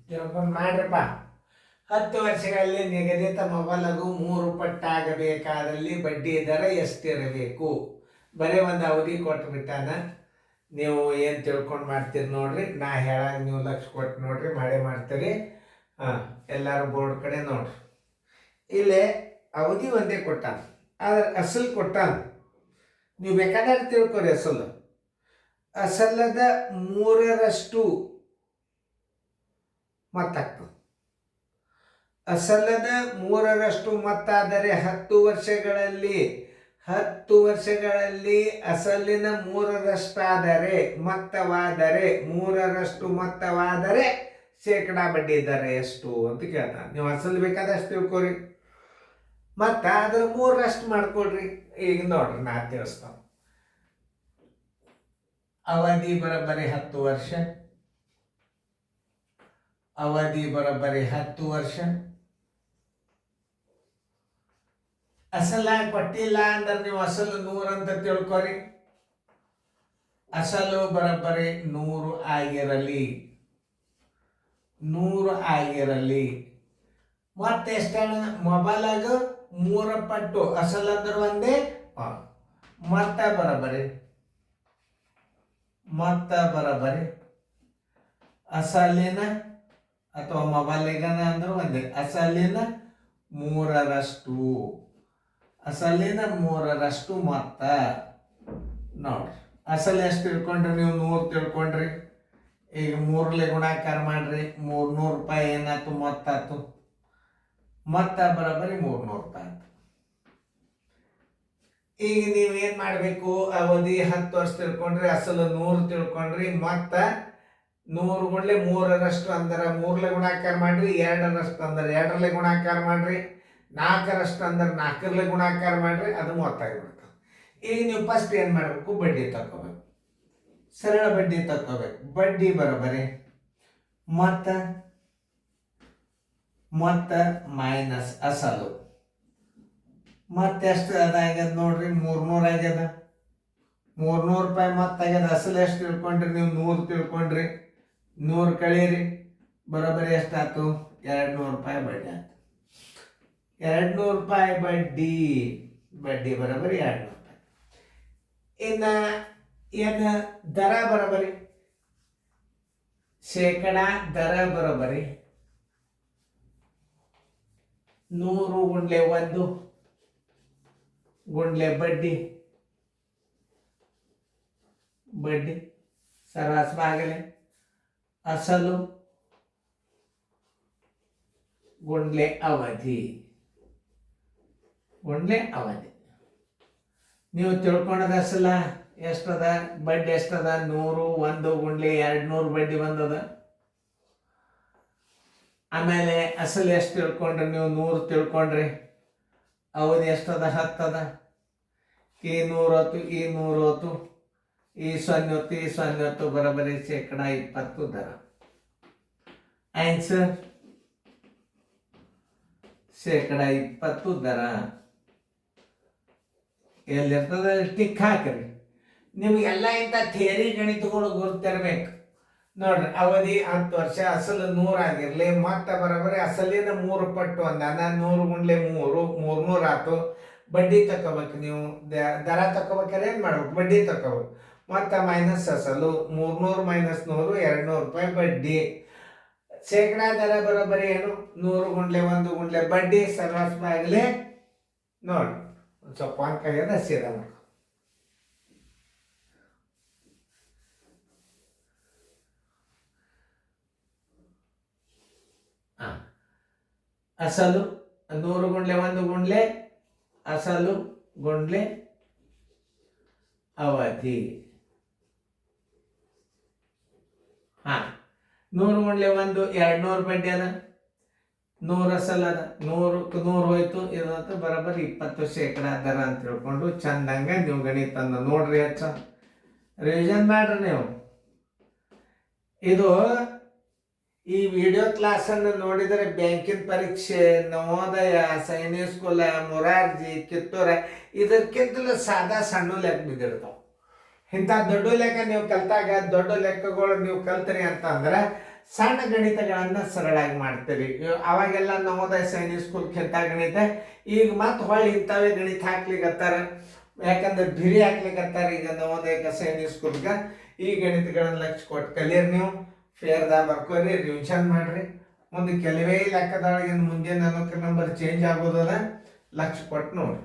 ತಿಳ್ಕೊಂಡು ಮಾಡ್ರಪ್ಪ. 10 ವರ್ಷಗಳಲ್ಲಿ ನಿಗದಿತ ಮೊಬಲಗು 3 ಪಟ್ಟಾಗಬೇಕಾದಲ್ಲಿ ಬಡ್ಡಿ ದರ ಎಷ್ಟಿರಬೇಕು? ಬರೀ ಒಂದು ಅವಧಿ ಕೊಟ್ಬಿಟ್ಟಾನ. ನೀವು ಏನು ತಿಳ್ಕೊಂಡು ಮಾಡ್ತೀರಿ ನೋಡ್ರಿ. ನಾ ಹೇಳಾಗ ನೀವು ಲಕ್ಷ ಕೊಟ್ಟು ನೋಡ್ರಿ, ಮಾಡೇ ಮಾಡ್ತೀರಿ. ಎಲ್ಲರೂ ಬೋರ್ಡ್ ಕಡೆ ನೋಡ್ರಿ. ಇಲ್ಲೇ ಅವಧಿ ಒಂದೇ ಕೊಟ್ಟಾನ, ಆದ್ರೆ ಅಸಲು ಕೊಟ್ಟಾನ. ನೀವು ಬೇಕಾದ್ರೆ ತಿಳ್ಕೊರಿ. ಅಸಲದ 3ರಷ್ಟು ಮತ್ತಾಗ್ತದೆ. ಅಸಲದ 3ರಷ್ಟು ಮತ್ತಾದರೆ 10 ವರ್ಷಗಳಲ್ಲಿ ಅಸಲಿನ 3ರಷ್ಟಾದರೆ ಮೊತ್ತವಾದರೆ 3ರಷ್ಟು ಮೊತ್ತವಾದರೆ ಶೇಕಡಾ ಬಡ್ಡಿ ದರ ಎಷ್ಟು ಅಂತ ಕೇಳ್ತಾನೆ. ನೀವು ಅಸಲು ಬೇಕಾದಷ್ಟು ತಿಳ್ಕೊರಿ, ಮತ್ತು ಅದ್ರ 3ರಷ್ಟು ಮಾಡ್ಕೊಡ್ರಿ. ಈಗ ನೋಡ್ರಿ, ನಾ ತಿಳಿಸ್ತಾನೆ. ಅವಧಿ ಬರೋಬ್ಬರಿ 10 ವರ್ಷ. ಅವಧಿ ಬರೋಬ್ಬರಿ 10 ವರ್ಷ. ಅಸಲ ಕೊಟ್ಟಿಲ್ಲ ಅಂದ್ರೆ ನೀವು ಅಸಲು 100 ಅಂತ ತಿಳ್ಕೊರಿ. ಅಸಲು ಬರೋಬ್ಬರಿ 100 ಆಗಿರಲಿ. 100 ಆಗಿರಲಿ. ಮತ್ತೆ ಎಷ್ಟಣ? ಮೊಬೈಲಾಗ 3 ಪಟ್ಟು ಅಸಲು ಅಂದ್ರೆ ಒಂದೇ. ಮೊತ್ತ ಬರೋಬ್ಬರಿ ಅಸಲಿನ ಅಥವಾ ಮೊಬೈಲಿಗನ ಅಂದ್ರೆ ಒಂದೇ. ಅಸಲಿನ 3ರಷ್ಟು. ಅಸಲಿನ 3ರಷ್ಟು ಮೊತ್ತ ನೋಡ್ರಿ. ಅಸಲು ಎಷ್ಟು ತಿಳ್ಕೊಂಡ್ರಿ ನೀವು? 100 ತಿಳ್ಕೊಂಡ್ರಿ. ಈಗ 3ಲೆ ಗುಣಾಕಾರ ಮಾಡ್ರಿ. 300 ರೂಪಾಯಿ ಏನಾಯ್ತು? ಮೊತ್ತ ಆಯ್ತು. ಮೊತ್ತ ಬರೋಬ್ಬರಿ 300 ರೂಪಾಯಿ ಆಯ್ತು. ಈಗ ನೀವೇನು ಮಾಡಬೇಕು? ಅವಧಿ 10 ವರ್ಷ ತಿಳ್ಕೊಂಡ್ರಿ, ಅಸಲು 100 ತಿಳ್ಕೊಂಡ್ರಿ, ಮೊತ್ತ 100 ಗುಂಡ್ಲೆ 3ರಷ್ಟು ಅಂದ್ರೆ 3ಲೆ ಗುಣಾಕಾರ ಮಾಡ್ರಿ. 2ರಷ್ಟು ಅಂದ್ರೆ 2ರಲ್ಲೇ ಗುಣಾಕಾರ ಮಾಡ್ರಿ. 4ರಷ್ಟು ಅಂದ್ರೆ 4ರಲ್ಲೇ ಗುಣಾಕಾರ ಮಾಡ್ರಿ. ಅದು ಮೊತ್ತ ಆಗಿಬಿಡ್ತದೆ. ಈಗ ನೀವು ಫಸ್ಟ್ ಏನು ಮಾಡಬೇಕು? ಬಡ್ಡಿ ತಗೋಬೇಕು. ಸರಳ ಬಡ್ಡಿ ತಗೋಬೇಕು. ಬಡ್ಡಿ ಬರೋಬ್ಬರಿ ಮೊತ್ತ ಮೈನಸ್ ಅಸಲು. ಮತ್ತೆಷ್ಟು ಅದಾಗ್ಯದ ನೋಡ್ರಿ? 300 ಆಗ್ಯದ. 300 ರೂಪಾಯಿ ಮೊತ್ತ ಆಗ್ಯದ. ಅಸಲು ಎಷ್ಟು ತಿಳ್ಕೊಂಡ್ರಿ ನೀವು? 100 ತಿಳ್ಕೊಂಡ್ರಿ. 100 ಕಳೀರಿ, ಬರೋಬ್ಬರಿ ಎಷ್ಟಾಯ್ತು? 200 ರೂಪಾಯಿ ಬಡ್ಡಿ ಆಯ್ತು. 200 ರೂಪಾಯಿ ಬಡ್ಡಿ ಬರೋಬ್ಬರಿ 200 ರೂಪಾಯಿ. ಇನ್ನು ಏನು ದರ ಬರೋಬ್ಬರಿ? ಶೇಕಡಾ ದರ ಬರೋಬ್ಬರಿ 100 ಗುಂಡ್ಲೆ 1 ಗುಂಡ್ಲೆ ಬಡ್ಡಿ ಸರಾಸರಿ ಅಸಲು ಗುಂಡ್ಲೆ ಅವಧಿ. ನೀವು ತಿಳ್ಕೊಂಡದ ಅಸಲ ಎಷ್ಟದ? ಬಡ್ಡಿ ಎಷ್ಟದ? 100. 1 ಗುಂಡ್ಲೆ 200 ಬಡ್ಡಿ ಬಂದದ. ಆಮೇಲೆ ಅಸಲು ಎಷ್ಟು ತಿಳ್ಕೊಂಡ್ರಿ ನೀವು? 100 ತಿಳ್ಕೊಂಡ್ರಿ. ಅವಧಿ ಎಷ್ಟದ? 10 ಅದ. ಈ 100 ಹೊತ್ತು, ಈ 100 ಹೊತ್ತು, ಈ 0 ಹೊತ್ತು, ಈ 0 ಹೊತ್ತು, ಬರೋಬ್ಬರಿ ಶೇಕಡಾ 20 ದರ. ಆನ್ಸರ್ ಶೇಕಡಾ 20 ದರ. ಎಲ್ಲಿರ್ತದೆ ಟಿಕ್ ಹಾಕ್ರಿ. ನಿಮಗೆಲ್ಲ ಇಂಥ ಥಿಯರಿ ಗಣಿತಗಳು ಗುರುತಿರ್ಬೇಕು ನೋಡ್ರಿ. ಅವಧಿ 10 ವರ್ಷ, ಅಸಲು 100 ಆಗಿರ್ಲಿ, ಮೊತ್ತ ಬರೋಬ್ಬರಿ ಅಸಲಿನ 3 ಪಟ್ಟು ಅಂದಾನ. 100 ಗುಂಡ್ಲೆ 3 300 ಆಯ್ತು. ಬಡ್ಡಿ ತಗೋಬೇಕು ನೀವು. ದರ ತಗೋಬೇಕಾದ್ರೆ ಏನು ಮಾಡ್ಬೇಕು? ಬಡ್ಡಿ ತಗೋಬೇಕು. ಮೊತ್ತ ಮೈನಸ್ ಅಸಲು. 300 ಮೈನಸ್ 100 200 ರೂಪಾಯಿ ಬಡ್ಡಿ. ಶೇಕಡಾ ದರ ಬರೋಬ್ಬರಿ ಏನು? 100 ಗುಂಡ್ಲೆ 1 ಗುಂಡ್ಲೆ ಬಡ್ಡಿ ಸರಾಸರಿ ಆಗಲಿ. ನೋಡಿ, ಒಂದು ಸ್ವಲ್ಪ ಅಂಕ ಆಗ್ಯದ, ಸೀದಾ ಮಾಡ್ಕೊ. ಅಸಲು 100 ಗುಂಡ್ಲೆ 1 ಗುಂಡ್ಲೆ ಅಸಲು ಗುಂಡ್ಲೆ ಅವಧಿ. 100 ಗುಂಡ್ಲೆ 1 200 ಬಡ್ಡಿ ಅದ. 100 ಅಸಲು ಅದ. 100 ಹೋಯ್ತು. ಇದಂತ ಬರೋಬ್ಬರಿ 20 ಶೇಕಡಾ ದರ ಅಂತ ತಿಳ್ಕೊಂಡು ಚಂದಂಗ ನೀವು ಗಣಿತಂದು ನೋಡ್ರಿ. ರಿವಿಷನ್ ಮಾಡ್ರಿ ನೀವು. ಇದು ಈ ವಿಡಿಯೋ ಕ್ಲಾಸನ್ನು ನೋಡಿದರೆ ಬ್ಯಾಂಕಿನ ಪರೀಕ್ಷೆ, ನವೋದಯ, ಸೈನಿಕ್ ಸ್ಕೂಲ, ಮೊರಾರ್ಜಿ, ಕಿತ್ತೂರ ಇದಕ್ಕಿಂತಲೂ ಸಾದಾ ಸಣ್ಣ ಲೆಕ್ಕ ಬಿದ್ದಿರ್ತಾವೆ. ಇಂಥ ದೊಡ್ಡ ಲೆಕ್ಕ ನೀವು ಕಲ್ತಾಗ, ದೊಡ್ಡ ಲೆಕ್ಕಗಳು ನೀವು ಕಲ್ತ್ರಿ ಅಂತಂದ್ರೆ ಸಣ್ಣ ಗಣಿತಗಳನ್ನು ಸರಳಾಗಿ ಮಾಡ್ತೀರಿ. ಅವಾಗೆಲ್ಲ ನವೋದಯ ಸೈನಿಕ್ ಸ್ಕೂಲ್ ಕೆತ್ತ ಗಣಿತ, ಈಗ ಮತ್ತೆ ಹೊಳ್ಳಿ ಇಂಥವೇ ಗಣಿತ ಹಾಕ್ಲಿಕ್ಕತ್ತಾರ. ಯಾಕಂದ್ರೆ ಬಿರಿ ಹಾಕ್ಲಿಕ್ಕತ್ತಾರ ಈಗ ನವೋದಯಕ್ಕೆ ಸೈನಿಕ್ ಸ್ಕೂಲ್ಗೆ. ಈ ಗಣಿತಗಳನ್ನ ಲಕ್ಷ ಕೊಟ್ಟು ಕಲೀರಿ. ನೀವು ಫೇರ್ದಾಗ ಬರ್ಕೋರಿ, ರಿವಿಷನ್ ಮಾಡ್ರಿ. ಮುಂದೆ ಕೆಲವೇ ಲೆಕ್ಕದೊಳಗಿನ ಮುಂದಿನ ಅನುಕ್ರಮ ನಂಬರ್ ಚೇಂಜ್ ಆಗೋದದ, ಲಕ್ಷ ಕೊಟ್ಟು ನೋಡ್ರಿ.